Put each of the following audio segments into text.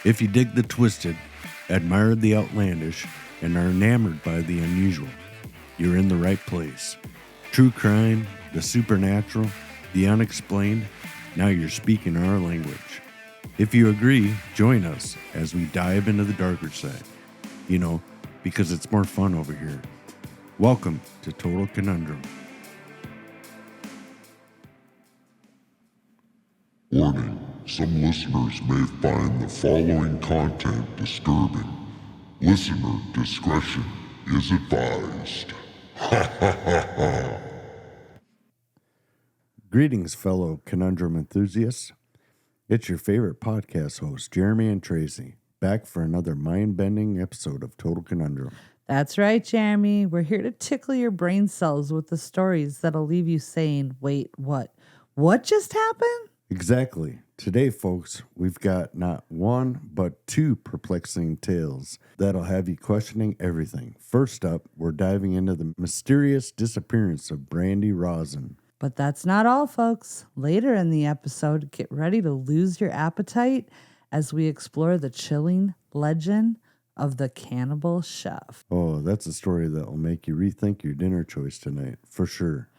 If you dig the twisted, admire the outlandish, and are enamored by the unusual, you're in the right place. True crime, the supernatural, the unexplained, now you're speaking our language. If you agree, join us as we dive into the darker side. You know, because it's more fun over here. Welcome to Total Conundrum. Warning, some listeners may find the following content disturbing. Listener discretion is advised. Ha ha ha ha. Greetings, fellow conundrum enthusiasts. It's your favorite podcast host, Jeremy and Traci, back for another mind-bending episode of Total Conundrum. That's right, Jeremy. We're here to tickle your brain cells with the stories that'll leave you saying, wait, what? What just happened? Exactly. Today, folks, we've got not one, but two perplexing tales that'll have you questioning everything. First up, we're diving into the mysterious disappearance of Brandy Rosine. But that's not all, folks. Later in the episode, get ready to lose your appetite as we explore the chilling legend of the Cannibal Chef. Oh, that's a story that will make you rethink your dinner choice tonight, for sure.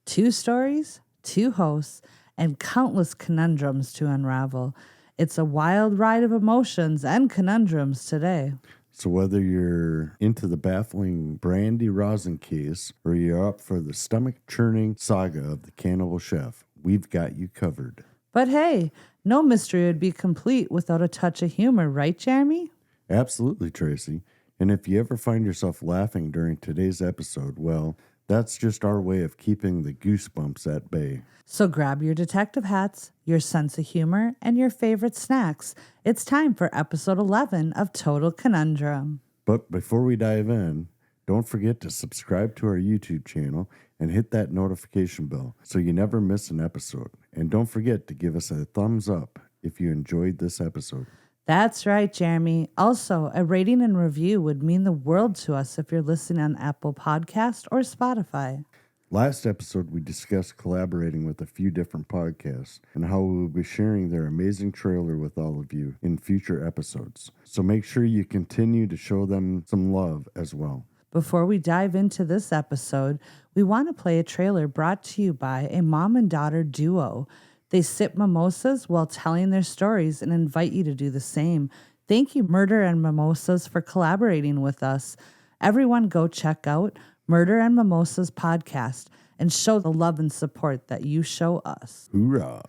2 stories, 2 hosts, and countless conundrums to unravel. It's a wild ride of emotions and conundrums today. So whether you're into the baffling Brandy Rosine case or you're up for the stomach-churning saga of the Cannibal Chef, we've got you covered. But hey, no mystery would be complete without a touch of humor, right, Jeremy? Absolutely, Traci. And if you ever find yourself laughing during today's episode, well, that's just our way of keeping the goosebumps at bay. So grab your detective hats, your sense of humor, and your favorite snacks. It's time for episode 11 of Total Conundrum. But before we dive in, don't forget to subscribe to our YouTube channel and hit that notification bell so you never miss an episode. And don't forget to give us a thumbs up if you enjoyed this episode. That's right, Jeremy. Also, a rating and review would mean the world to us if you're listening on Apple Podcast or Spotify. Last episode, we discussed collaborating with a few different podcasts and how we will be sharing their amazing trailer with all of you in future episodes. So make sure you continue to show them some love as well. Before we dive into this episode, we want to play a trailer brought to you by a mom and daughter duo. They sip mimosas while telling their stories and invite you to do the same. Thank you, Murder and Mimosas, for collaborating with us. Everyone go check out Murder and Mimosas podcast and show the love and support that you show us. Hoorah!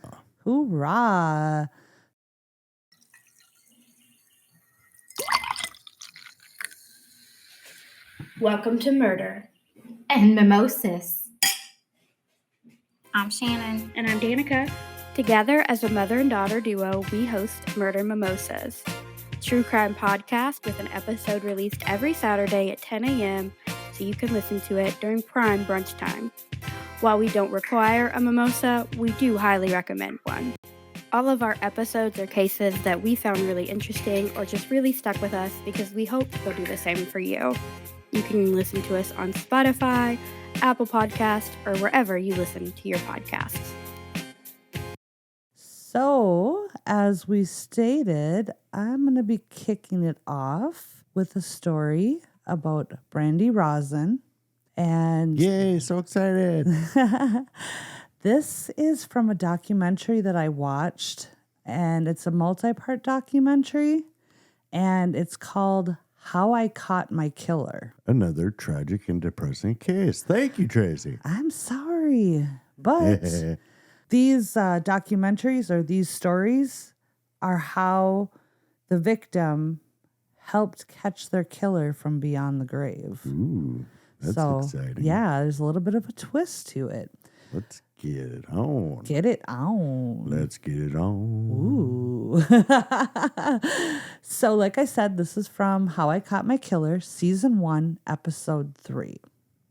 Hoorah! Welcome to Murder and Mimosas. I'm Shannon. And I'm Danica. Together as a mother and daughter duo, we host Murder Mimosas, true crime podcast with an episode released every Saturday at 10 a.m. so you can listen to it during prime brunch time. While we don't require a mimosa, we do highly recommend one. All of our episodes are cases that we found really interesting or just really stuck with us because we hope they'll do the same for you. You can listen to us on Spotify, Apple Podcast, or wherever you listen to your podcasts. So, as we stated, I'm going to be kicking it off with a story about Brandy Rosine. And Yay, so excited! This is from a documentary that I watched, and it's a multi-part documentary, and it's called How I Caught My Killer. Another tragic and depressing case. Thank you, Traci. I'm sorry, but these documentaries or these stories are how the victim helped catch their killer from beyond the grave. Ooh, that's exciting. Yeah, there's a little bit of a twist to it. Let's get it on. Get it on. Let's get it on. Ooh. So, like I said, this is from How I Caught My Killer, Season 1, Episode 3.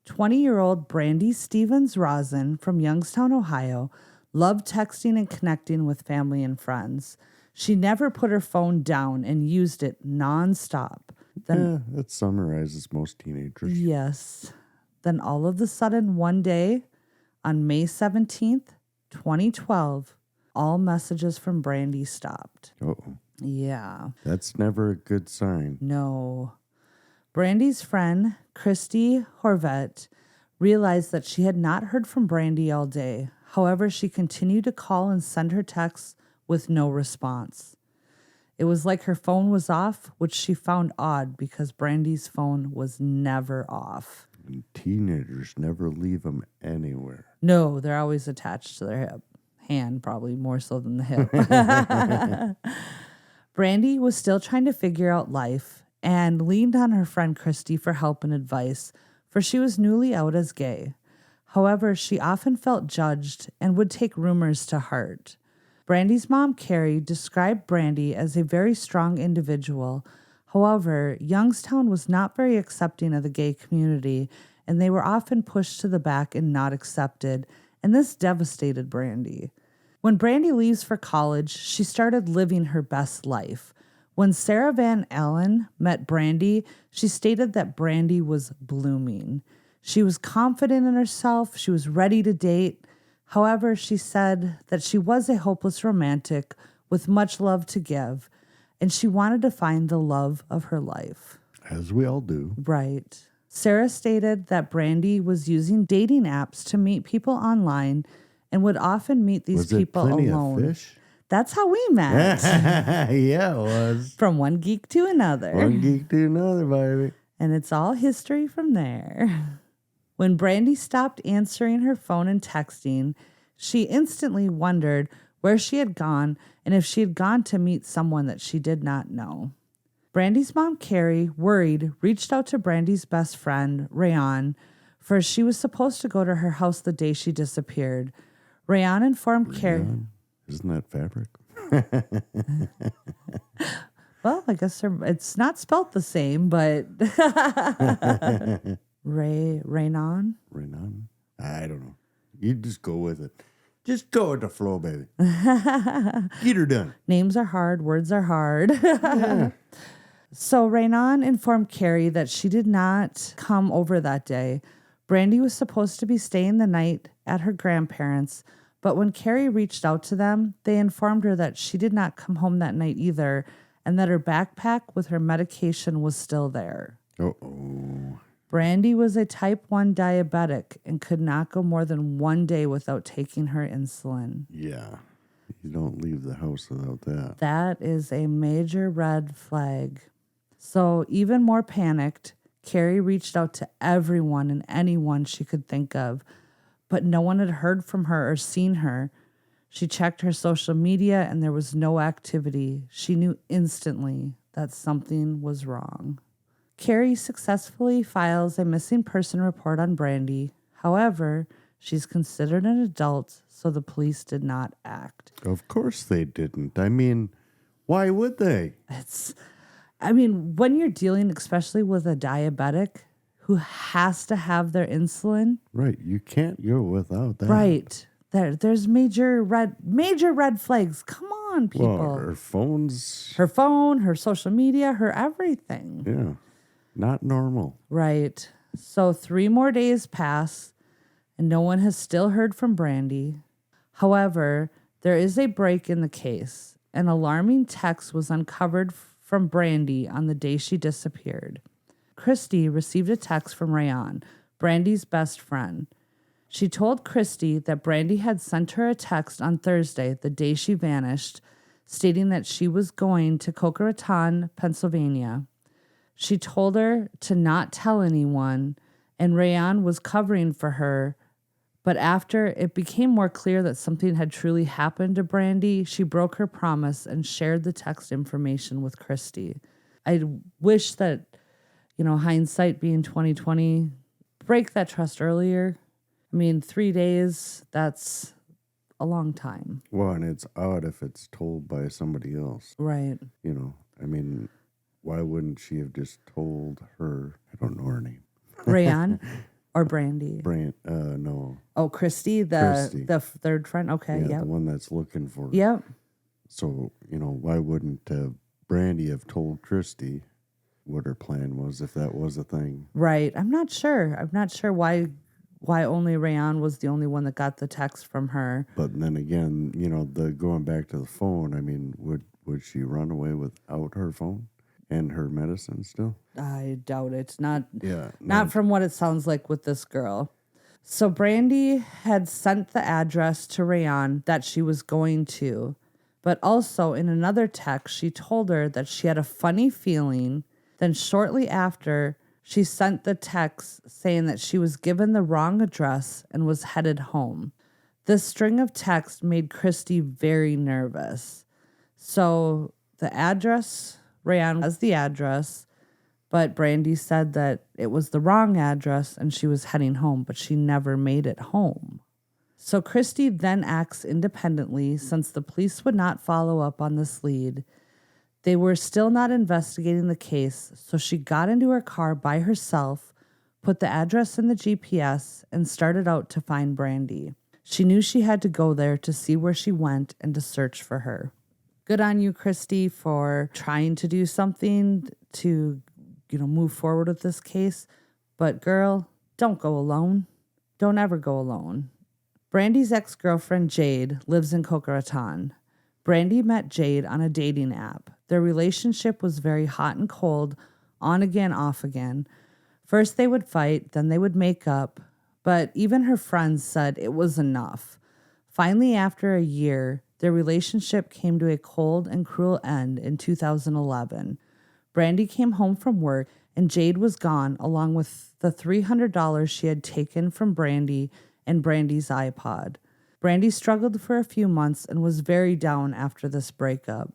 20-year-old Brandy Stevens Rosine from Youngstown, Ohio, loved texting and connecting with family and friends. She never put her phone down and used it nonstop. That summarizes most teenagers. Yes. Then all of a sudden, one day, on May 17th, 2012, all messages from Brandy stopped. Uh-oh. Yeah. That's never a good sign. No. Brandy's friend, Christy Horvet, realized that she had not heard from Brandy all day. However, she continued to call and send her texts with no response. It was like her phone was off, which she found odd because Brandy's phone was never off. And teenagers never leave them anywhere. No, they're always attached to their hip. Hand, probably more so than the hip. Brandy was still trying to figure out life and leaned on her friend Christy for help and advice, for she was newly out as gay. However, she often felt judged and would take rumors to heart. Brandy's mom, Carrie, described Brandy as a very strong individual. However, Youngstown was not very accepting of the gay community, and they were often pushed to the back and not accepted, and this devastated Brandy. When Brandy leaves for college, she started living her best life. When Sarah Van Allen met Brandy, she stated that Brandy was blooming. She was confident in herself. She was ready to date. However, she said that she was a hopeless romantic with much love to give, and she wanted to find the love of her life. As we all do. Right. Sarah stated that Brandy was using dating apps to meet people online and would often meet these people Plenty alone. Of fish? That's how we met. Yeah, it was. From one geek to another. One geek to another, baby. And it's all history from there. When Brandy stopped answering her phone and texting, she instantly wondered where she had gone and if she had gone to meet someone that she did not know. Brandy's mom, Carrie, worried, reached out to Brandy's best friend, Rayon, for she was supposed to go to her house the day she disappeared. Rayon informed Carrie... Isn't that fabric? Well, I guess it's not spelt the same, but... Raynon? Raynon? I don't know. You just go with it. Just go with the flow, baby. Get her done. Names are hard. Words are hard. Yeah. So Raynon informed Carrie that she did not come over that day. Brandy was supposed to be staying the night at her grandparents', but when Carrie reached out to them, they informed her that she did not come home that night either, and that her backpack with her medication was still there. Uh-oh. Brandy was a type 1 diabetic and could not go more than 1 day without taking her insulin. Yeah. You don't leave the house without that. That is a major red flag. So even more panicked, Carrie reached out to everyone and anyone she could think of, but no one had heard from her or seen her. She checked her social media and there was no activity. She knew instantly that something was wrong. Carrie successfully files a missing person report on Brandy. However, she's considered an adult, so the police did not act. Of course they didn't. I mean, why would they? When you're dealing especially with a diabetic who has to have their insulin. Right. You can't go without that. Right. There's major red flags. Come on, people. Well, her phone's... Her phone, her social media, her everything. Yeah. Not normal. Right. So 3 more days pass, and no one has still heard from Brandy. However, there is a break in the case. An alarming text was uncovered from Brandy on the day she disappeared. Christy received a text from Rayon, Brandy's best friend. She told Christy that Brandy had sent her a text on Thursday, the day she vanished, stating that she was going to Boca Raton, Pennsylvania. She told her to not tell anyone, and Rayon was covering for her. But after it became more clear that something had truly happened to Brandy, she broke her promise and shared the text information with Christy. I wish that, hindsight being 2020, break that trust earlier. 3 days, that's a long time. Well, and it's odd if it's told by somebody else. Right. Why wouldn't she have just told her? I don't know her name. Rayon or Brandy? No. Oh, Christy, the third friend? Okay, yeah. Yep. The one that's looking for her. Yep. So, why wouldn't Brandy have told Christy what her plan was if that was a thing? Right. I'm not sure why only Rayon was the only one that got the text from her. But then again, the going back to the phone, Would she run away without her phone and her medicine still? I doubt it. Not Yeah. not from what it sounds like with this girl. So Brandy had sent the address to Rayan that she was going to, but also in another text, she told her that she had a funny feeling. Then shortly after, she sent the text saying that she was given the wrong address and was headed home. This string of texts made Christy very nervous. So the address, Rayan has the address, but Brandy said that it was the wrong address and she was heading home, but she never made it home. So Christy then acts independently since the police would not follow up on this lead. They were still not investigating the case, so she got into her car by herself, put the address in the GPS, and started out to find Brandy. She knew she had to go there to see where she went and to search for her. Good on you, Christy, for trying to do something to, move forward with this case. But girl, don't go alone. Don't ever go alone. Brandy's ex-girlfriend, Jade, lives in Boca Raton. Brandy met Jade on a dating app. Their relationship was very hot and cold, on again, off again. First they would fight, then they would make up, but even her friends said it was enough. Finally, after a year, their relationship came to a cold and cruel end in 2011. Brandy came home from work, and Jade was gone, along with the $300 she had taken from Brandy and Brandy's iPod. Brandy struggled for a few months and was very down after this breakup.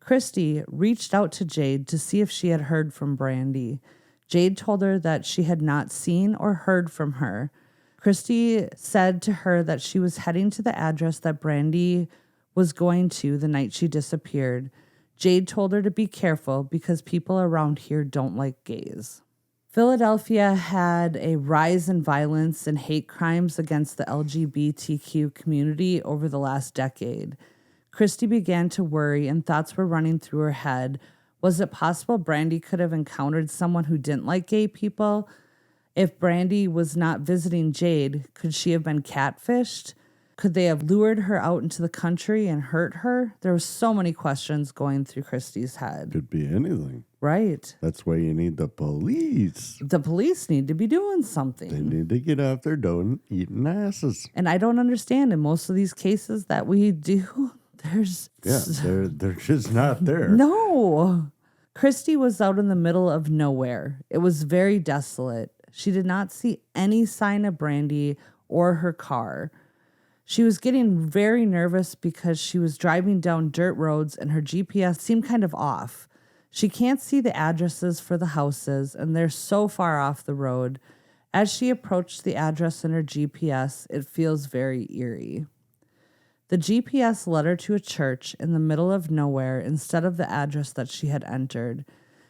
Christy reached out to Jade to see if she had heard from Brandy. Jade told her that she had not seen or heard from her. Christy said to her that she was heading to the address that Brandy was going to the night she disappeared. Jade told her to be careful because people around here don't like gays. Philadelphia had a rise in violence and hate crimes against the LGBTQ community over the last decade. Christy began to worry and thoughts were running through her head. Was it possible Brandy could have encountered someone who didn't like gay people? If Brandy was not visiting Jade, could she have been catfished? Could they have lured her out into the country and hurt her? There were so many questions going through Christy's head. Could be anything. Right. That's why you need the police. The police need to be doing something. They need to get off their dough and eating asses. And I don't understand in most of these cases that we do, they're just not there. No. Christy was out in the middle of nowhere. It was very desolate. She did not see any sign of Brandy or her car. She was getting very nervous because she was driving down dirt roads and her GPS seemed kind of off. She can't see the addresses for the houses and they're so far off the road. As she approached the address in her GPS, it feels very eerie. The GPS led her to a church in the middle of nowhere instead of the address that she had entered.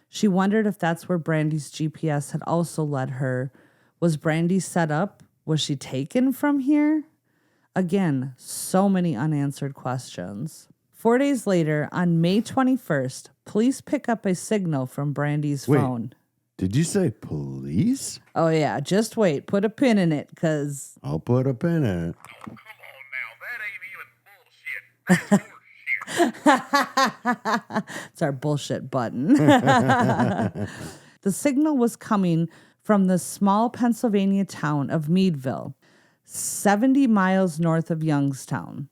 She wondered if that's where Brandy's GPS had also led her. Was Brandy set up? Was she taken from here? Again, so many unanswered questions. 4 days later, on May 21st, police pick up a signal from Brandy's phone. Did you say police? Oh, yeah. Just wait. Put a pin in it, because... I'll put a pin in it. Oh, come on now. That ain't even bullshit. That's horseshit. It's our bullshit button. The signal was coming from the small Pennsylvania town of Meadville, 70 miles north of Youngstown.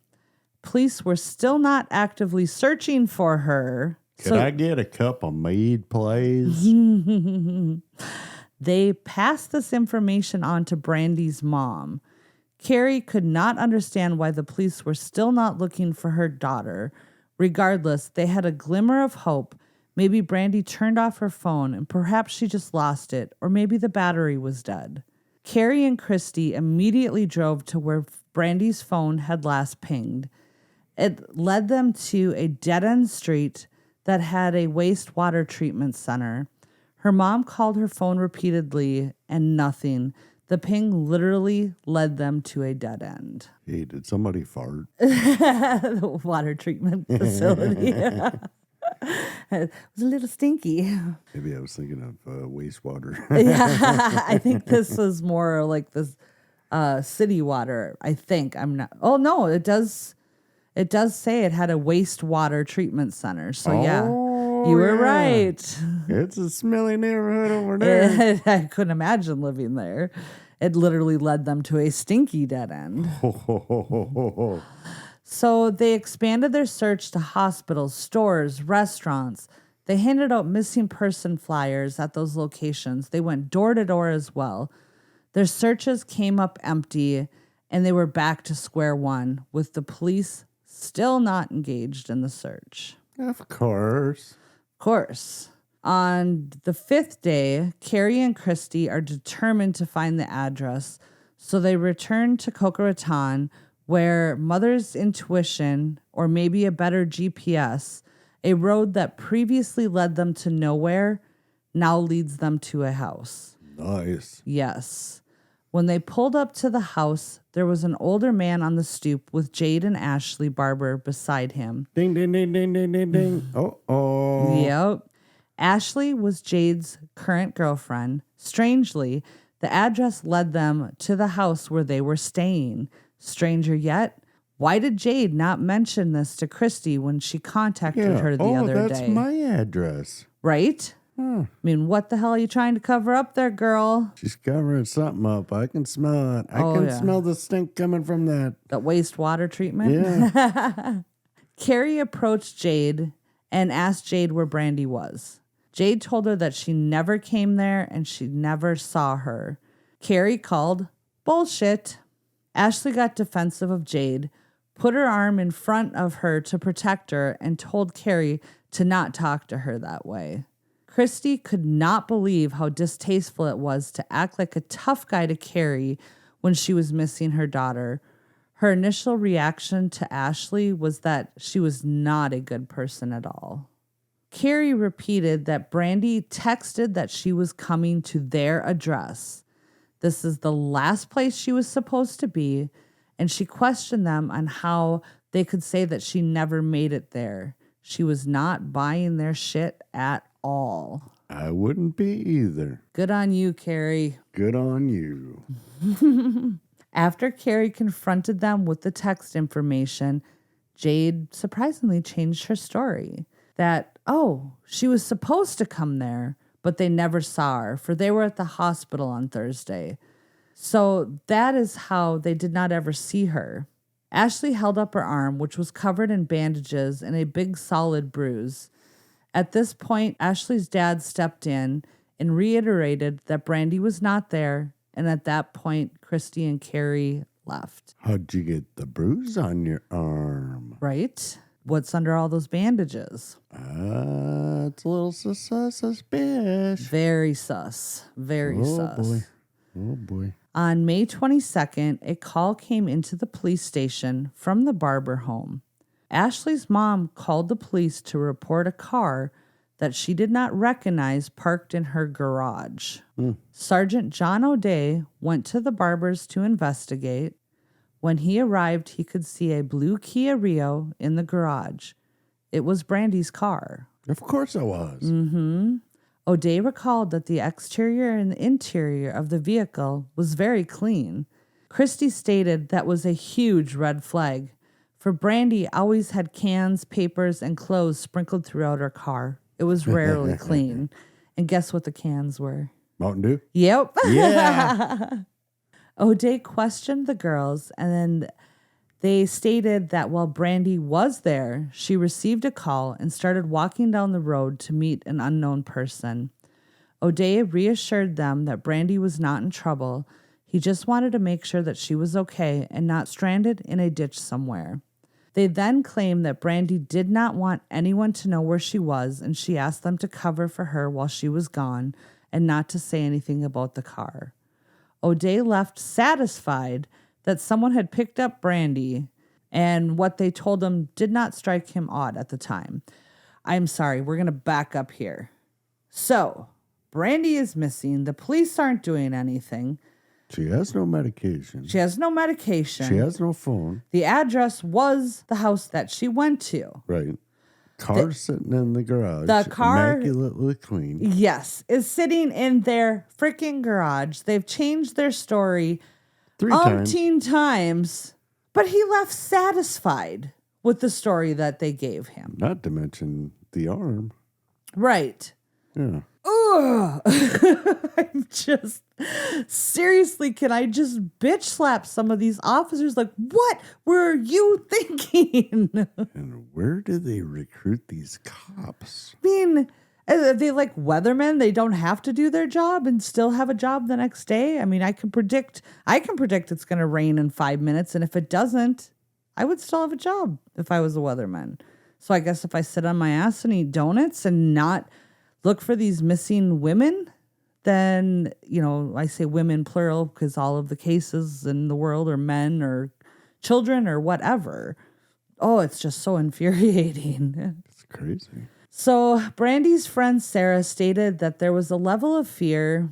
Police were still not actively searching for her. Could I get a cup of mead, please? They passed this information on to Brandy's mom. Carrie could not understand why the police were still not looking for her daughter. Regardless, they had a glimmer of hope. Maybe Brandy turned off her phone and perhaps she just lost it, or maybe the battery was dead. Carrie and Christy immediately drove to where Brandy's phone had last pinged. It led them to a dead-end street that had a wastewater treatment center. Her mom called her phone repeatedly and nothing. The ping literally led them to a dead end. Hey, did somebody fart? The water treatment facility. It was a little stinky. Maybe I was thinking of wastewater. Yeah, I think this was more like this city water. I think I'm not. Oh no, it does It does say it had a wastewater treatment center. So, Oh, you were yeah. right. It's a smelly neighborhood over there. I couldn't imagine living there. It literally led them to a stinky dead end. So they expanded their search to hospitals, stores, restaurants. They handed out missing person flyers at those locations. They went door to door as well. Their searches came up empty, and they were back to square one, with the police still not engaged in the search. Of course. Of course. On the 5th day, Carrie and Christy are determined to find the address, so they return to Coca Raton, where mother's intuition, or maybe a better GPS, a road that previously led them to nowhere, now leads them to a house. Nice. Yes. When they pulled up to the house, there was an older man on the stoop with Jade and Ashley Barber beside him. Ding, ding, ding, ding, ding, ding, ding. Uh-oh. Yep. Ashley was Jade's current girlfriend. Strangely, the address led them to the house where they were staying. Stranger yet, why did Jade not mention this to Christy when she contacted her the other day? Oh, that's my address. Right? I mean, what the hell are you trying to cover up there, girl? She's covering something up. I can smell it. I can smell the stink coming from that. The wastewater treatment? Yeah. Carrie approached Jade and asked Jade where Brandy was. Jade told her that she never came there and she never saw her. Carrie called bullshit. Ashley got defensive of Jade, put her arm in front of her to protect her, and told Carrie to not talk to her that way. Christy could not believe how distasteful it was to act like a tough guy to Carrie when she was missing her daughter. Her initial reaction to Ashley was that she was not a good person at all. Carrie repeated that Brandy texted that she was coming to their address. This is the last place she was supposed to be, and she questioned them on how they could say that she never made it there. She was not buying their shit at all. I wouldn't be either. Good on you, Carrie. Good on you. After Carrie confronted them with the text information, Jade surprisingly changed her story. That, she was supposed to come there, but they never saw her, for they were at the hospital on Thursday. So that is how they did not ever see her. Ashley held up her arm, which was covered in bandages and a big solid bruise. At this point, Ashley's dad stepped in and reiterated that Brandy was not there, and at that point, Christy and Carrie left. How'd you get the bruise on your arm? Right? What's under all those bandages? It's a little suspicious. Very sus. Very sus. Oh, boy. On May 22nd, a call came into the police station from the Barber home. Ashley's mom called the police to report a car that she did not recognize parked in her garage. Sergeant John O'Day went to the Barbers to investigate. When he arrived, he could see a blue Kia Rio in the garage. It was Brandy's car. Of course it was. O'Day recalled that the exterior and the interior of the vehicle was very clean. Christy stated that was a huge red flag, for Brandy always had cans, papers, and clothes sprinkled throughout her car. It was rarely clean. And guess what the cans were? Mountain Dew? Yep. Yeah. O'Day questioned the girls, and then they stated that while Brandy was there, she received a call and started walking down the road to meet an unknown person. O'Day reassured them that Brandy was not in trouble. He just wanted to make sure that she was okay and not stranded in a ditch somewhere. They then claimed that Brandy did not want anyone to know where she was, and she asked them to cover for her while she was gone and not to say anything about the car. O'Day left satisfied that someone had picked up Brandy, and what they told him did not strike him odd at the time. I'm sorry, we're going to back up here. So, Brandy is missing. The police aren't doing anything. She has no medication. She has no medication. She has no phone. The address was the house that she went to. Right. Car sitting in the garage. The car, immaculately clean. yes, is sitting in their freaking garage. They've changed their story 3 times. umpteen times, but he left satisfied. with the story that they gave him. Not to mention the arm. Right. Yeah. Ugh. I'm just, seriously, can I just bitch slap some of these officers? Like, what were you thinking? And where do they recruit these cops? I mean, are they like weathermen? They don't have to do their job and still have a job the next day? I mean, I can predict it's going to rain in 5 minutes. And if it doesn't, I would still have a job if I was a weatherman. So I guess if I sit on my ass and eat donuts and not look for these missing women, then, I say women plural because all of the cases in the world are men or children or whatever. Oh, it's just so infuriating. It's crazy. So Brandy's friend Sarah stated that there was a level of fear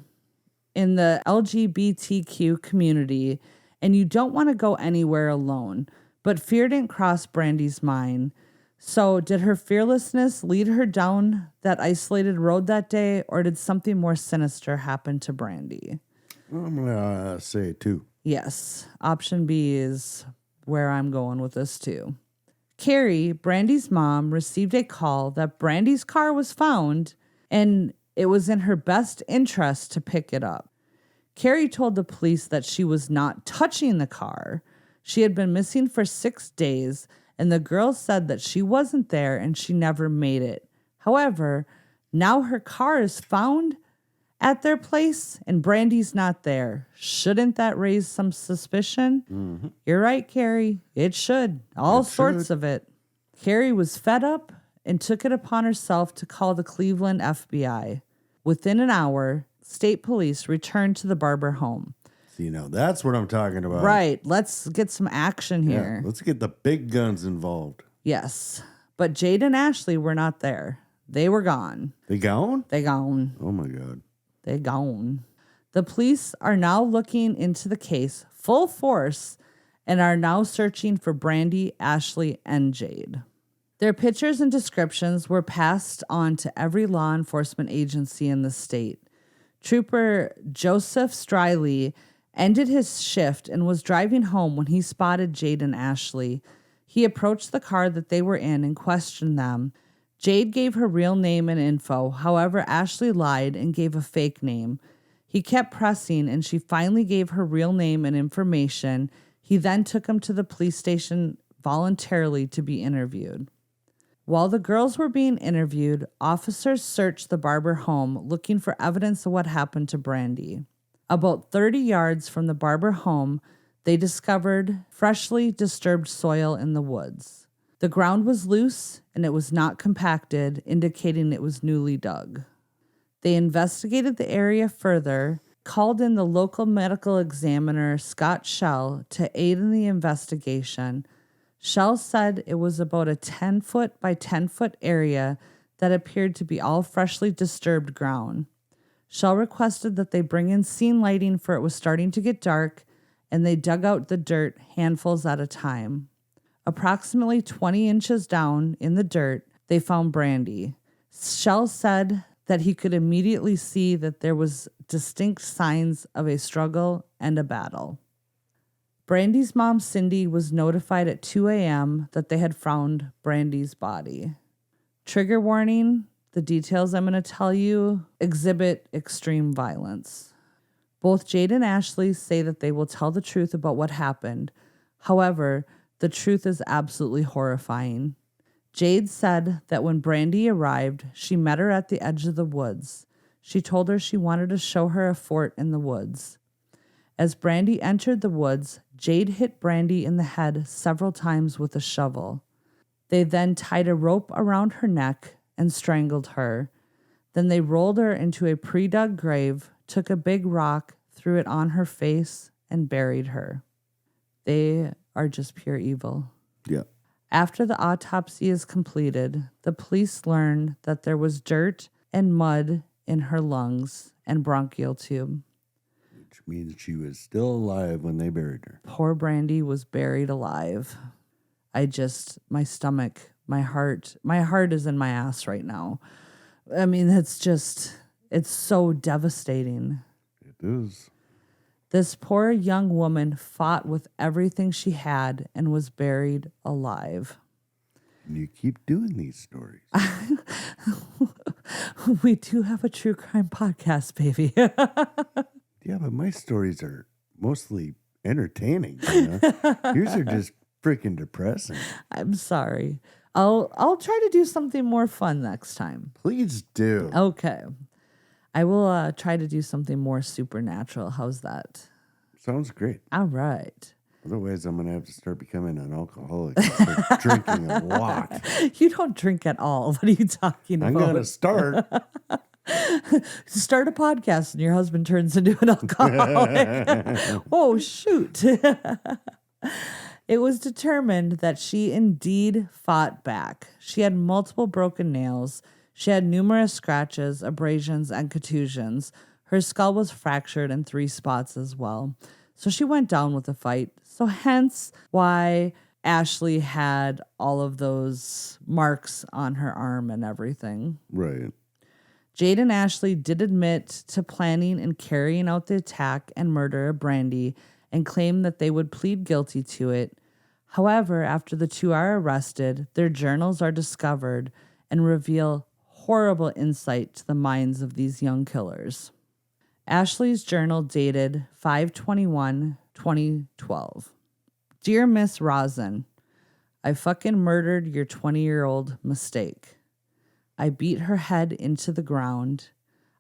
in the LGBTQ community and you don't want to go anywhere alone. But fear didn't cross Brandy's mind. So did her fearlessness lead her down that isolated road that day, or did something more sinister happen to Brandy? I'm going to say 2. Yes. Option B is where I'm going with this too. Carrie, Brandy's mom, received a call that Brandy's car was found and it was in her best interest to pick it up. Carrie told the police that she was not touching the car. She had been missing for 6 days, and the girls said that she wasn't there and she never made it. However, now her car is found at their place and Brandy's not there. Shouldn't that raise some suspicion? Mm-hmm. You're right, Carrie. It should. All sorts of it. Carrie was fed up and took it upon herself to call the Cleveland FBI. Within an hour, state police returned to the Barber home. See, now that's what I'm talking about. Right. Let's get some action here. Yeah, let's get the big guns involved. Yes. But Jade and Ashley were not there. They were gone. They gone? They gone. Oh, my God. They gone. The police are now looking into the case full force and are now searching for Brandy, Ashley, and Jade. Their pictures and descriptions were passed on to every law enforcement agency in the state. Trooper Joseph Striley ended his shift and was driving home when he spotted Jade and Ashley. He approached the car that they were in and questioned them. Jade gave her real name and info. However, Ashley lied and gave a fake name. He kept pressing and she finally gave her real name and information. He then took him to the police station voluntarily to be interviewed. While the girls were being interviewed, officers searched the Barber home looking for evidence of what happened to Brandy. About 30 yards from the Barber home, they discovered freshly disturbed soil in the woods. The ground was loose and it was not compacted, indicating it was newly dug. They investigated the area further, called in the local medical examiner, Scott Schell, to aid in the investigation. Schell said it was about a 10-foot by 10-foot area that appeared to be all freshly disturbed ground. Schell requested that they bring in scene lighting for it was starting to get dark, and they dug out the dirt handfuls at a time. Approximately 20 inches down in the dirt, they found Brandy. Schell said that he could immediately see that there was distinct signs of a struggle and a battle. Brandy's mom, Cindy, was notified at 2 a.m. that they had found Brandy's body. Trigger warning, the details I'm going to tell you exhibit extreme violence. Both Jade and Ashley say that they will tell the truth about what happened. However, the truth is absolutely horrifying. Jade said that when Brandy arrived, she met her at the edge of the woods. She told her she wanted to show her a fort in the woods. As Brandy entered the woods, Jade hit Brandy in the head several times with a shovel. They then tied a rope around her neck and strangled her. Then they rolled her into a pre-dug grave, took a big rock, threw it on her face, and buried her. They are just pure evil. Yeah. After the autopsy is completed, the police learned that there was dirt and mud in her lungs and bronchial tube. Which means she was still alive when they buried her. Poor Brandy was buried alive. My stomach, my heart is in my ass right now. I mean, it's so devastating. It is. This poor young woman fought with everything she had and was buried alive. You keep doing these stories. We do have a true crime podcast, baby. Yeah, but my stories are mostly entertaining. You know? Yours are just freaking depressing. I'm sorry. I'll try to do something more fun next time. Please do. Okay. I will try to do something more supernatural. How's that? Sounds great. All right. Otherwise, I'm going to have to start becoming an alcoholic and start drinking a lot. You don't drink at all. What are you talking about? I'm going to start. Start a podcast and your husband turns into an alcoholic. Oh, shoot. It was determined that she indeed fought back. She had multiple broken nails. She had numerous scratches, abrasions, and contusions. Her skull was fractured in 3 spots as well. So she went down with the fight. So hence why Ashley had all of those marks on her arm and everything. Right. Jade and Ashley did admit to planning and carrying out the attack and murder of Brandy and claimed that they would plead guilty to it. However, after the 2 are arrested, their journals are discovered and reveal horrible insight to the minds of these young killers. Ashley's journal dated 5/21/2012. Dear Miss Rosine, I fucking murdered your 20-year-old mistake. I beat her head into the ground.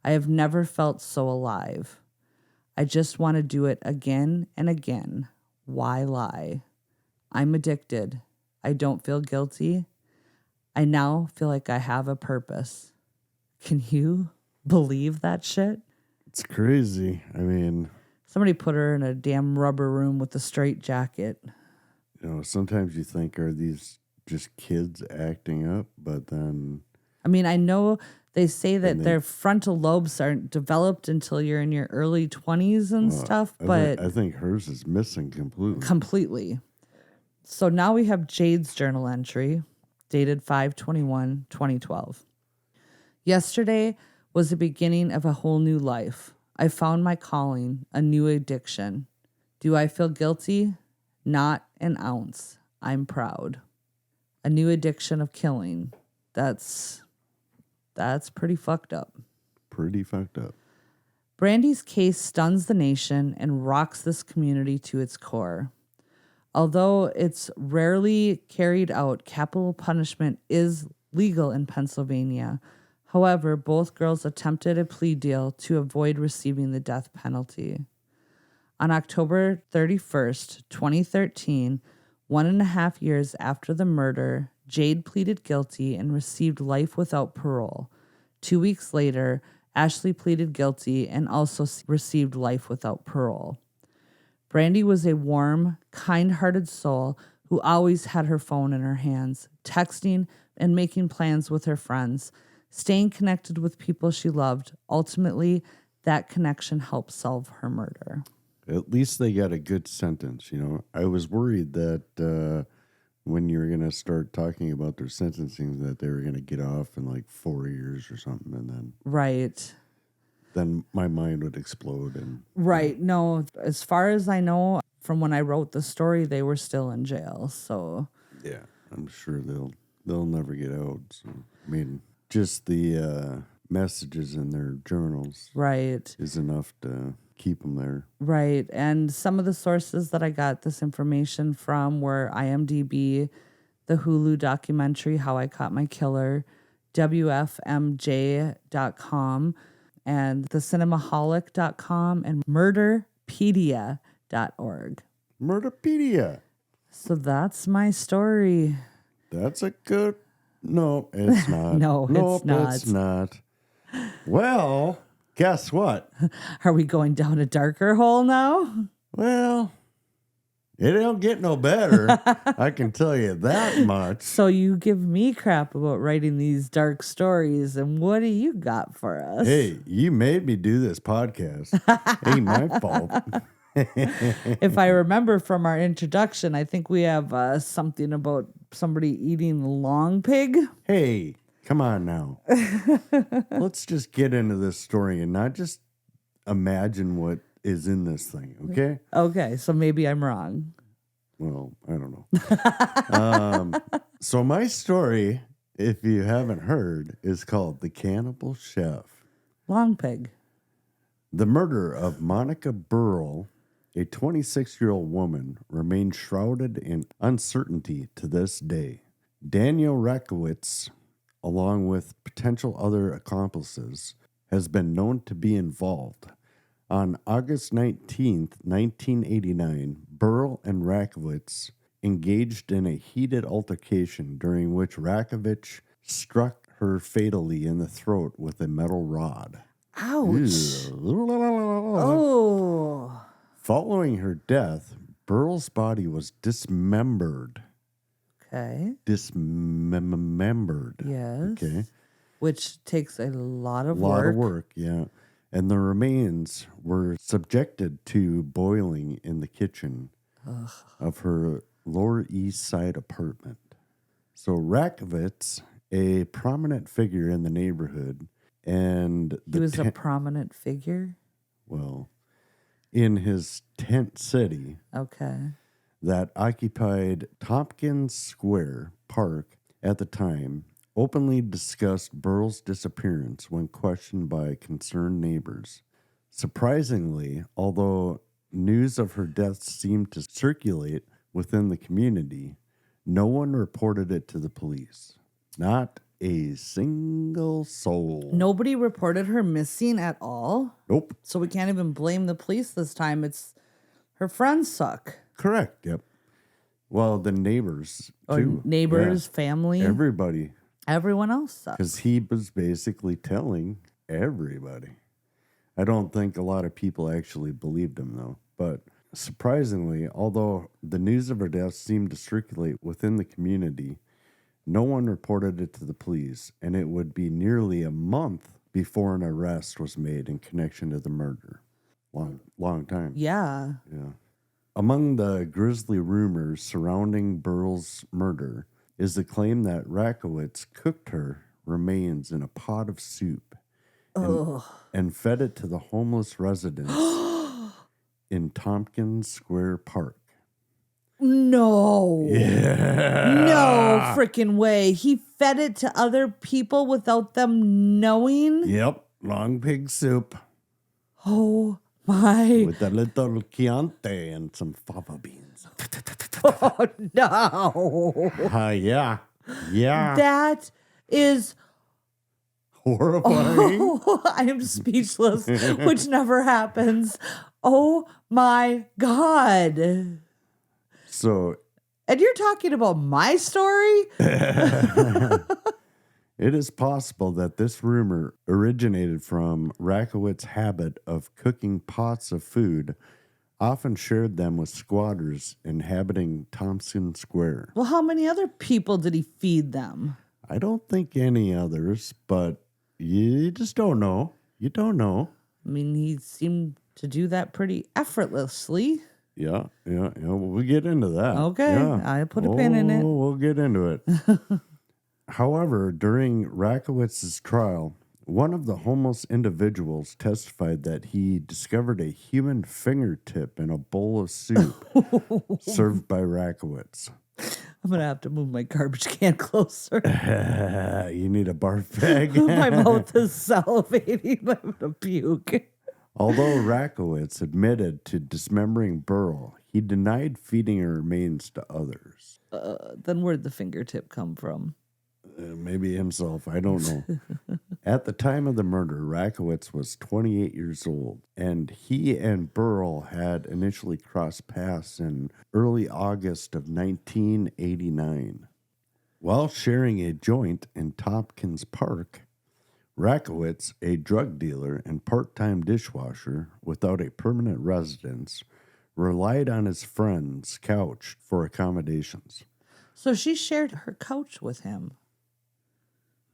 I have never felt so alive. I just want to do it again and again. Why lie? I'm addicted. I don't feel guilty. I now feel like I have a purpose. Can you believe that shit? It's crazy. I mean, Somebody put her in a damn rubber room with a straight jacket. you know, sometimes you think, are these just kids acting up? But then, I mean, I know they say that And they- their frontal lobes aren't developed until you're in your early 20s and stuff, but I think hers is missing completely. completely. So now we have Jade's journal entry dated 5/21/2012. Yesterday was the beginning of a whole new life. I found my calling, a new addiction. Do I feel guilty? Not an ounce. I'm proud. A new addiction of killing. That's pretty fucked up. Pretty fucked up. Brandy's case stuns the nation and rocks this community to its core. Although it's rarely carried out, capital punishment is legal in Pennsylvania. However, both girls attempted a plea deal to avoid receiving the death penalty. On October 31st, 2013, 1.5 years after the murder, Jade pleaded guilty and received life without parole. 2 weeks later, Ashley pleaded guilty and also received life without parole. Brandy was a warm, kind-hearted soul who always had her phone in her hands, texting and making plans with her friends, staying connected with people she loved. Ultimately, that connection helped solve her murder. At least they got a good sentence, you know. I was worried that when you were going to start talking about their sentencing, that they were going to get off in like 4 years or something, and then my mind would explode. And Right. No, as far as I know, from when I wrote the story, they were still in jail. So yeah, I'm sure they'll never get out. So I mean, just the messages in their journals, right. is enough to keep them there. Right. And some of the sources that I got this information from were IMDb, the Hulu documentary, How I Caught My Killer, WFMJ.com, and the cinemaholic.com, and murderpedia.org. Murderpedia. So that's my story. That's a good... No, it's not. No, Nope, it's not. It's not. Well, guess what? Are we going down a darker hole now? Well, it don't get no better. I can tell you that much. So you give me crap about writing these dark stories, and what do you got for us? Hey, you made me do this podcast. Ain't my fault. If I remember from our introduction, I think we have something about somebody eating the long pig. Hey, come on now. Let's just get into this story and not just imagine what is in this thing, okay? Okay, so maybe I'm wrong. Well, I don't know. So my story, if you haven't heard, is called The Cannibal Chef. Long pig. The murder of Monica Burrell, a 26-year-old woman, remains shrouded in uncertainty to this day. Daniel Rakowitz, along with potential other accomplices, has been known to be involved. On August 19th, 1989, Burrell and Rakowitz engaged in a heated altercation during which Rakowitz struck her fatally in the throat with a metal rod. Ouch. Ew. Oh. Following her death, Burrell's body was dismembered. Okay. Dismembered. Yes. Okay. Which takes a lot of A lot work. of work, yeah. And the remains were subjected to boiling in the kitchen of her Lower East Side apartment. So Rakowitz, a prominent figure in the neighborhood, and He was a prominent figure? well, in his tent city Okay. that occupied Tompkins Square Park at the time, openly discussed Burrell's disappearance when questioned by concerned neighbors. Surprisingly, although news of her death seemed to circulate within the community, no one reported it to the police. Not a single soul. Nobody reported her missing at all? Nope. So we can't even blame the police this time. It's her friends suck. Correct. Yep. Well, the neighbors Or too. neighbors, family. Everybody. Everyone else sucks. Because he was basically telling everybody. I don't think a lot of people actually believed him, though. But surprisingly, although the news of her death seemed to circulate within the community, no one reported it to the police, and it would be nearly a month before an arrest was made in connection to the murder. Long time. Yeah. Yeah. Among the grisly rumors surrounding Burrell's murder is the claim that Rakowitz cooked her remains in a pot of soup and fed it to the homeless residents in Tompkins Square Park. No. Yeah. No freaking way. He fed it to other people without them knowing? Yep. Long pig soup Oh my. with a little Chianti and some fava beans. Oh no. Yeah. Yeah. That is Horrifying. I am speechless, which never happens. Oh my God. So And you're talking about my story? it is possible that this rumor originated from Rakowitz's habit of cooking pots of food, often shared them with squatters inhabiting Tompkins Square. Well, how many other people did he feed them? I don't think any others, but you just don't know. You don't know. I mean, he seemed to do that pretty effortlessly. Yeah. We'll get into that. Okay, Yeah. I put a pin in it. We'll get into it. However, during Rakowitz's trial, one of the homeless individuals testified that he discovered a human fingertip in a bowl of soup served by Rakowitz. I'm going to have to move my garbage can closer. You need a barf bag? My mouth is salivating. I'm going to puke. Although Rakowitz admitted to dismembering Burrell, he denied feeding her remains to others. Then where'd the fingertip come from? Maybe himself. I don't know. At the time of the murder, Rakowitz was 28 years old, and he and Burrell had initially crossed paths in early August of 1989. While sharing a joint in Tompkins Park, Rakowitz, a drug dealer and part-time dishwasher without a permanent residence, relied on his friend's couch for accommodations. So she shared her couch with him.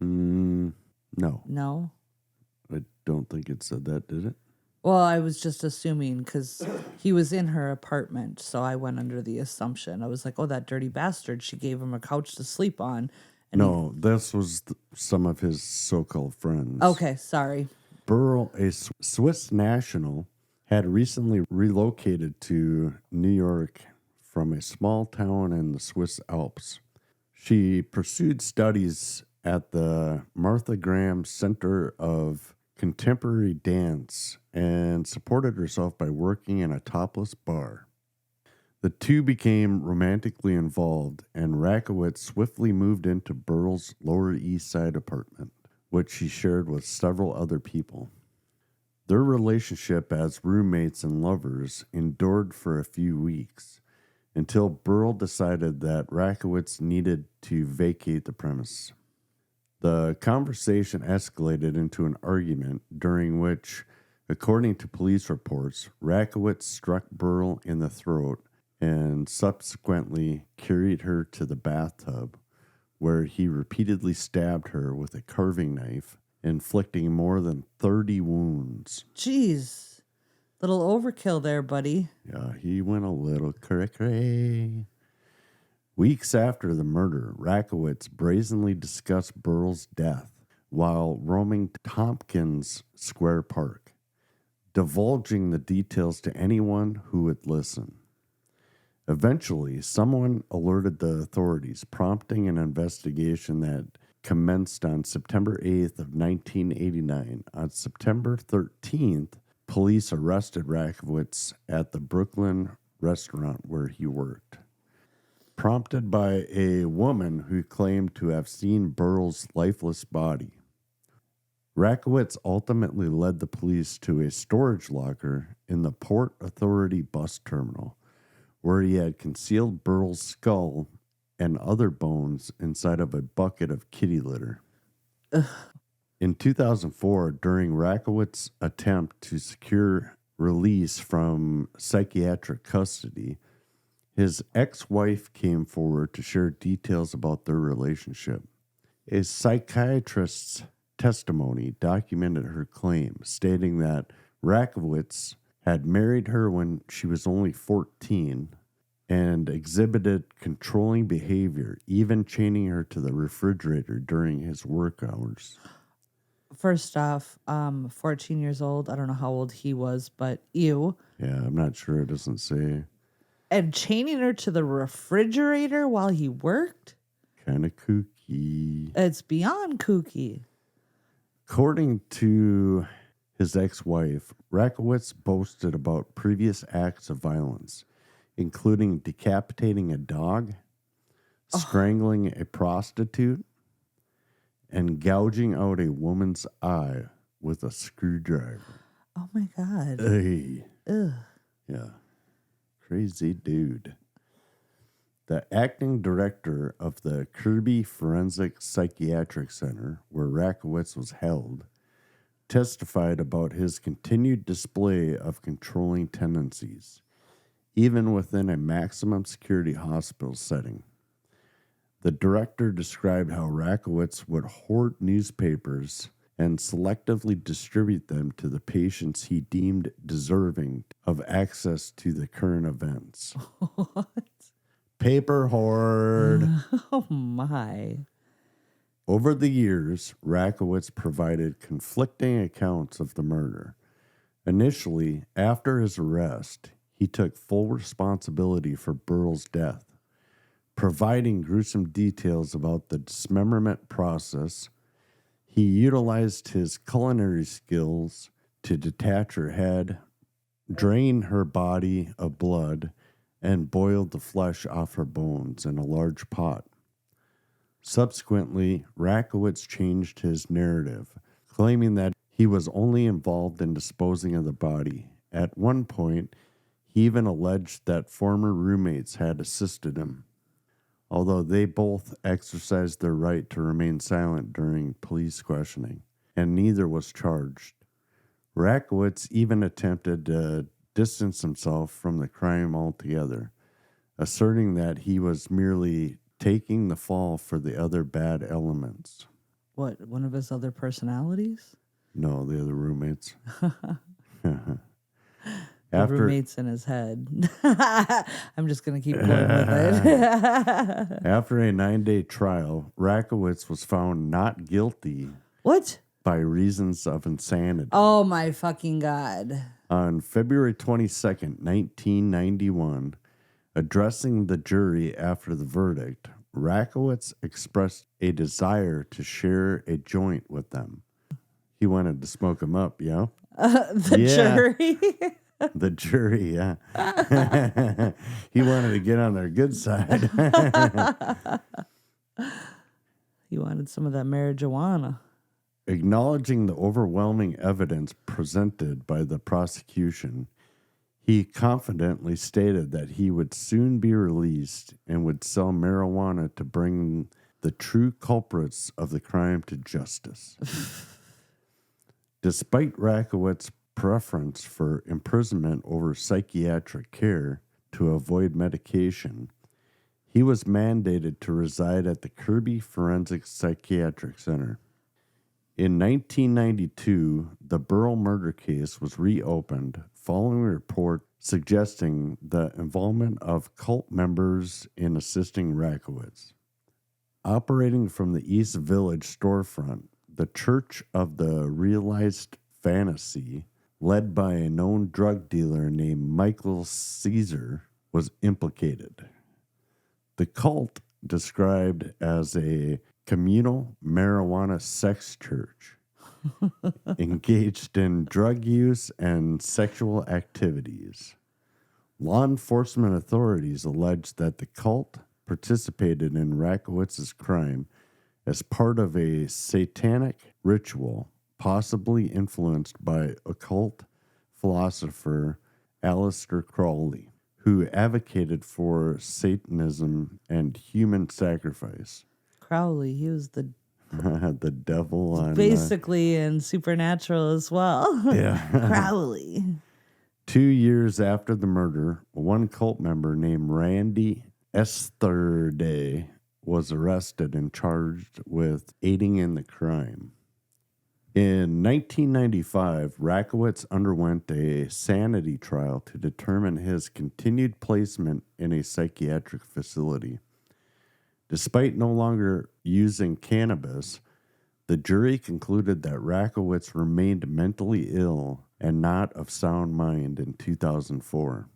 No, No? I don't think it said that, did it? Well, I was just assuming because he was in her apartment. So I went under the assumption. I was like, oh, that dirty bastard. She gave him a couch to sleep on. And No, this was some of his so-called friends. Okay, sorry. Burrell, a Swiss national, had recently relocated to New York from a small town in the Swiss Alps. She pursued studies at the Martha Graham Center of Contemporary Dance and supported herself by working in a topless bar. The two became romantically involved, and Rakowitz swiftly moved into Burrell's Lower East Side apartment, which she shared with several other people. Their relationship as roommates and lovers endured for a few weeks, until Burrell decided that Rakowitz needed to vacate the premise. The conversation escalated into an argument during which, according to police reports, Rakowitz struck Burrell in the throat and subsequently carried her to the bathtub, where he repeatedly stabbed her with a carving knife, inflicting more than 30 wounds. Jeez. Little overkill there, buddy. Yeah, he went a little cray-cray. Weeks after the murder, Rakowitz brazenly discussed Burrell's death while roaming Tompkins Square Park, divulging the details to anyone who would listen. Eventually, someone alerted the authorities, prompting an investigation that commenced on September 8th of 1989. On September 13th, police arrested Rakowitz at the Brooklyn restaurant where he worked, prompted by a woman who claimed to have seen Burrell's lifeless body. Rakowitz ultimately led the police to a storage locker in the Port Authority bus terminal, where he had concealed Burrell's skull and other bones inside of a bucket of kitty litter. Ugh. In 2004, during Rakowitz's attempt to secure release from psychiatric custody, his ex-wife came forward to share details about their relationship. A psychiatrist's testimony documented her claim, stating that Rakowitz had married her when she was only 14 and exhibited controlling behavior, even chaining her to the refrigerator during his work hours. First off, 14 years old. I don't know how old he was, but ew. Yeah, I'm not sure. It doesn't say. And chaining her to the refrigerator while he worked? Kind of kooky. It's beyond kooky. According to his ex-wife, Rakowitz boasted about previous acts of violence, including decapitating a dog, strangling a prostitute, and gouging out a woman's eye with a screwdriver. Oh my God. Hey. Ugh. Yeah. Crazy dude. The acting director of the Kirby Forensic Psychiatric Center, where Rakowitz was held, testified about his continued display of controlling tendencies, even within a maximum security hospital setting. The director described how Rakowitz would hoard newspapers and selectively distribute them to the patients he deemed deserving of access to the current events. What? Paper hoard. Oh my. Over the years, Rakowitz provided conflicting accounts of the murder. Initially, after his arrest, he took full responsibility for Burrell's death, providing gruesome details about the dismemberment process. He utilized his culinary skills to detach her head, drain her body of blood, and boiled the flesh off her bones in a large pot. Subsequently, Rakowitz changed his narrative, claiming that he was only involved in disposing of the body. At one point, he even alleged that former roommates had assisted him, although they both exercised their right to remain silent during police questioning, and neither was charged. Rakowitz even attempted to distance himself from the crime altogether, asserting that he was merely taking the fall for the other bad elements. What, one of his other personalities? No, the other roommates. The roommates in his head. I'm just going to keep going with it. After a 9-day trial, Rakowitz was found not guilty. What? By reasons of insanity. Oh my fucking God. On February 22nd, 1991, addressing the jury after the verdict, Rakowitz expressed a desire to share a joint with them. He wanted to smoke them up, yeah? Jury. The jury, yeah. He wanted to get on their good side. He wanted some of that marijuana. Acknowledging the overwhelming evidence presented by the prosecution, he confidently stated that he would soon be released and would sell marijuana to bring the true culprits of the crime to justice. Despite Rakowitz's preference for imprisonment over psychiatric care to avoid medication, he was mandated to reside at the Kirby Forensic Psychiatric Center. In 1992, the Burrell murder case was reopened following a report suggesting the involvement of cult members in assisting Rakowitz. Operating from the East Village storefront, the Church of the Realized Fantasy, led by a known drug dealer named Michael Caesar, was implicated. The cult, described as a communal marijuana sex church, engaged in drug use and sexual activities. Law enforcement authorities alleged that the cult participated in Rakowitz's crime as part of a satanic ritual, possibly influenced by occult philosopher Aleister Crowley, who advocated for Satanism and human sacrifice. Crowley, he was the The devil on basically in Supernatural as well. Yeah. Crowley. 2 years after the murder, one cult member named Randy Estherday was arrested and charged with aiding in the crime. In 1995, Rakowitz underwent a sanity trial to determine his continued placement in a psychiatric facility. Despite no longer using cannabis, the jury concluded that Rakowitz remained mentally ill and not of sound mind in 2004.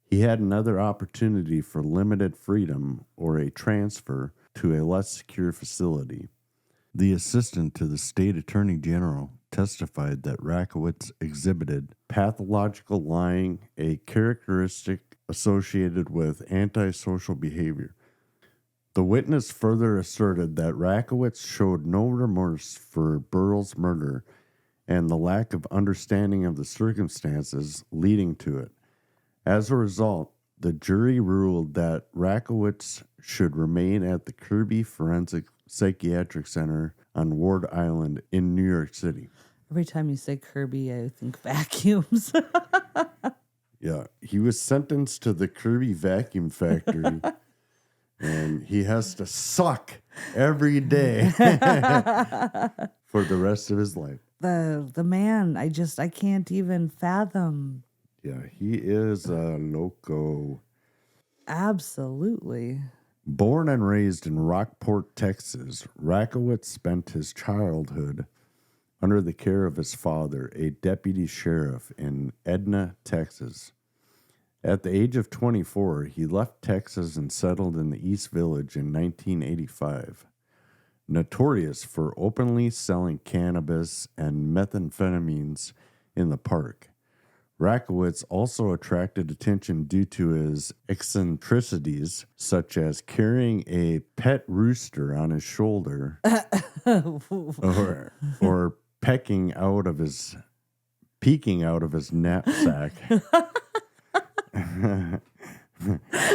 He had another opportunity for limited freedom or a transfer to a less secure facility. The assistant to the state attorney general testified that Rakowitz exhibited pathological lying, a characteristic associated with antisocial behavior. The witness further asserted that Rakowitz showed no remorse for Burrell's murder and the lack of understanding of the circumstances leading to it. As a result, the jury ruled that Rakowitz should remain at the Kirby Forensic Psychiatric Center on Ward Island in New York City. Every time you say Kirby, I think vacuums. Yeah, he was sentenced to the Kirby Vacuum Factory, and he has to suck every day for the rest of his life. The man, I can't even fathom. Yeah, he is a loco. Absolutely. Born and raised in Rockport, Texas, Rakowitz spent his childhood under the care of his father, a deputy sheriff in Edna, Texas. At the age of 24, he left Texas and settled in the East Village in 1985. Notorious for openly selling cannabis and methamphetamines in the park, Rakowitz also attracted attention due to his eccentricities, such as carrying a pet rooster on his shoulder or peeking out of his knapsack.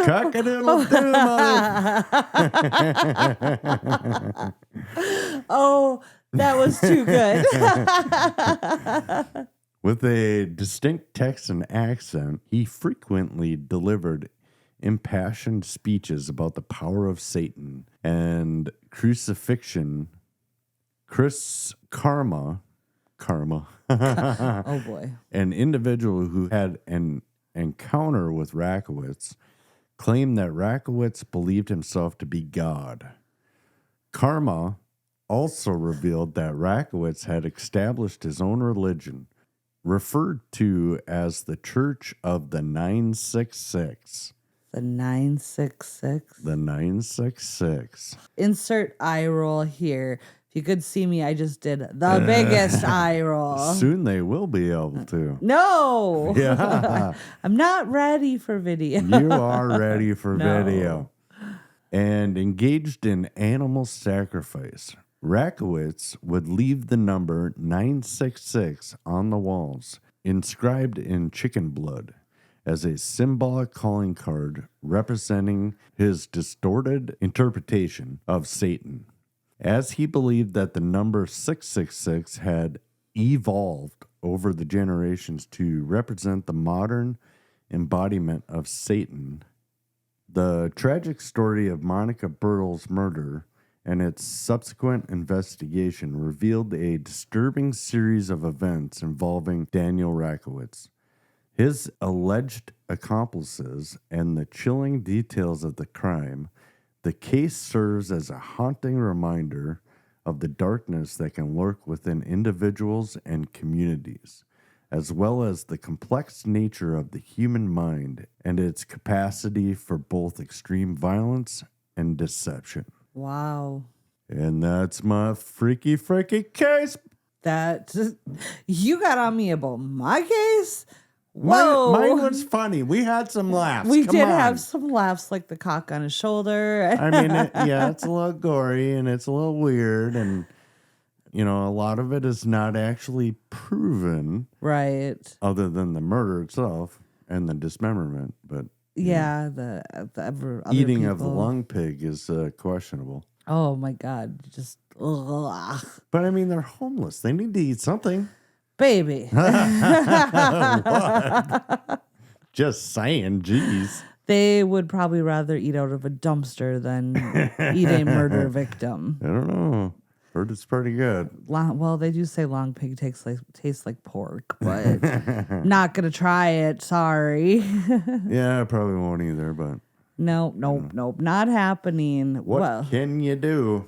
Cock-a-doodle-doo, mother. Oh, that was too good. With a distinct Texan accent, he frequently delivered impassioned speeches about the power of Satan and crucifixion. Karma, Oh boy. an individual who had an encounter with Rakowitz, claimed that Rakowitz believed himself to be God. Karma also revealed that Rakowitz had established his own religion, referred to as the Church of the 966. The 966. The 966. Insert eye roll here. If you could see me, I just did the biggest eye roll. Soon they will be able to. No. Yeah. I'm not ready for video. You are ready for No. video. And engaged in animal sacrifice, Rakowitz would leave the number 966 on the walls, inscribed in chicken blood, as a symbolic calling card representing his distorted interpretation of Satan, as he believed that the number 666 had evolved over the generations to represent the modern embodiment of Satan. The tragic story of Monica Bertle's murder and its subsequent investigation revealed a disturbing series of events involving Daniel Rakowitz, his alleged accomplices, and the chilling details of the crime. The case serves as a haunting reminder of the darkness that can lurk within individuals and communities, as well as the complex nature of the human mind and its capacity for both extreme violence and deception. Wow. And that's my freaky case. That you got on me about my case? Whoa. Mine was funny. We had some laughs. We Come did on. have some laughs, like the cock on his shoulder. I mean, it's a little gory and it's a little weird. And, you know, a lot of it is not actually proven. Right. Other than the murder itself and the dismemberment. But yeah, the other eating people. of the lung pig is questionable. Oh, my God. Just, ugh. But, I mean, they're homeless. They need to eat something. Baby. What? Just saying, geez. They would probably rather eat out of a dumpster than eat a murder victim. I don't know. Heard it's pretty good. Well, they do say long pig tastes like pork, but not gonna try it. Sorry. Yeah, I probably won't either, but Nope, not happening. what Well, can you do?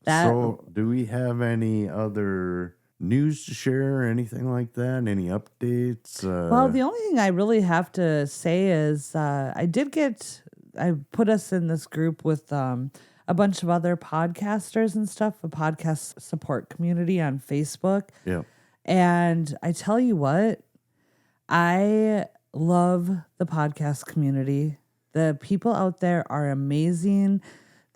So, do we have any other news to share or anything like that? Any updates? well, the only thing I really have to say is I put us in this group with a bunch of other podcasters and stuff, a podcast support community on Facebook. Yeah. And I tell you what, I love the podcast community. The people out there are amazing.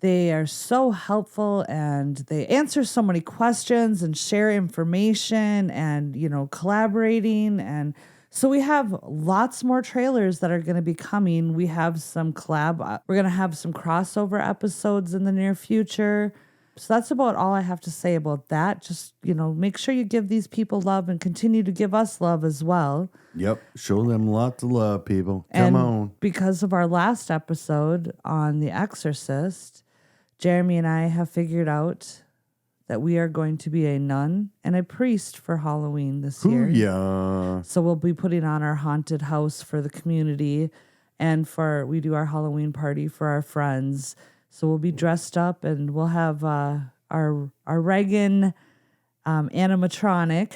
They are so helpful and they answer so many questions and share information and, you know, collaborating. And so we have lots more trailers that are going to be coming. We have some we're going to have some crossover episodes in the near future. So that's about all I have to say about that. Just, you know, make sure you give these people love and continue to give us love as well. Yep. Show them lots of love, people. And Come on. because of our last episode on The Exorcist, Jeremy and I have figured out that we are going to be a nun and a priest for Halloween this year. Yeah. So we'll be putting on our haunted house for the community, and we do our Halloween party for our friends. So we'll be dressed up and we'll have our Reagan animatronic,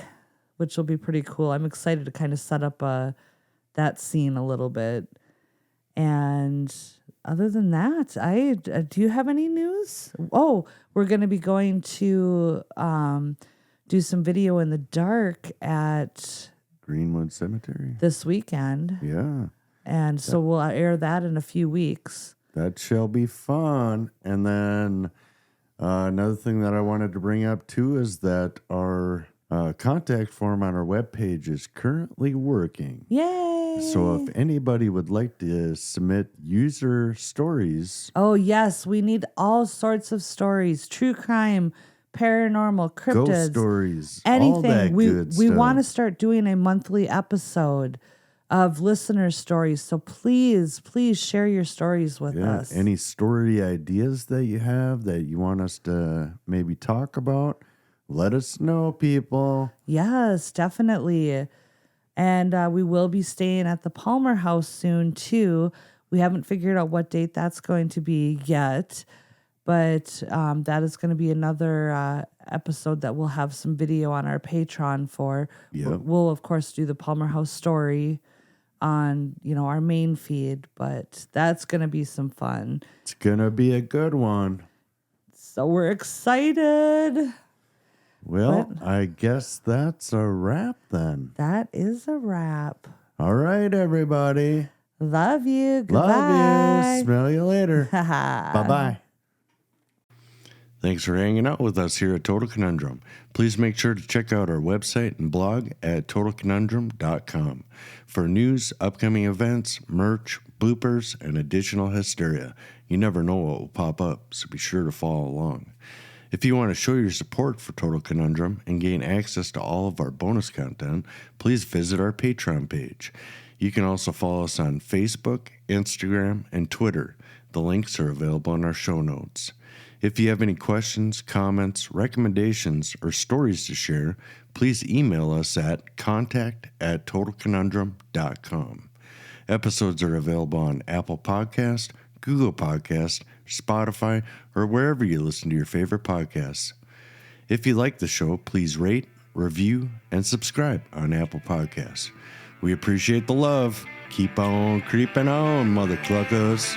which will be pretty cool. I'm excited to kind of set up that scene a little bit. And other than that, do you have any news? Oh, we're going to be going to do some video in the dark at Greenwood Cemetery this weekend. Yeah. And so we'll air that in a few weeks. That shall be fun. And then another thing that I wanted to bring up too is that our contact form on our webpage is currently working. Yay! So if anybody would like to submit user stories. Oh, yes. We need all sorts of stories. True crime, paranormal, cryptids. Ghost stories. Anything. All that good we stuff. want to start doing a monthly episode of listener stories. So please share your stories with us. Any story ideas that you have that you want us to maybe talk about, let us know, people. Yes, definitely. And we will be staying at the Palmer House soon, too. We haven't figured out what date that's going to be yet, but that is going to be another episode that we'll have some video on our Patreon for. Yep. We'll, of course, do the Palmer House story on, our main feed, but that's going to be some fun. It's going to be a good one. So we're excited. Well, I guess that's a wrap then. That is a wrap. All right, everybody. Love you. Goodbye. Love you. Smell you later. Bye-bye. Thanks for hanging out with us here at Total Conundrum. Please make sure to check out our website and blog at TotalConundrum.com for news, upcoming events, merch, bloopers, and additional hysteria. You never know what will pop up, so be sure to follow along. If you want to show your support for Total Conundrum and gain access to all of our bonus content, please visit our Patreon page. You can also follow us on Facebook, Instagram, and Twitter. The links are available in our show notes. If you have any questions, comments, recommendations, or stories to share, please email us at contact@TotalConundrum.com. Episodes are available on Apple Podcast, Google Podcast, Spotify, or wherever you listen to your favorite podcasts. If you like the show, please rate, review, and subscribe on Apple Podcasts. We appreciate the love. Keep on creeping on, mother cluckers.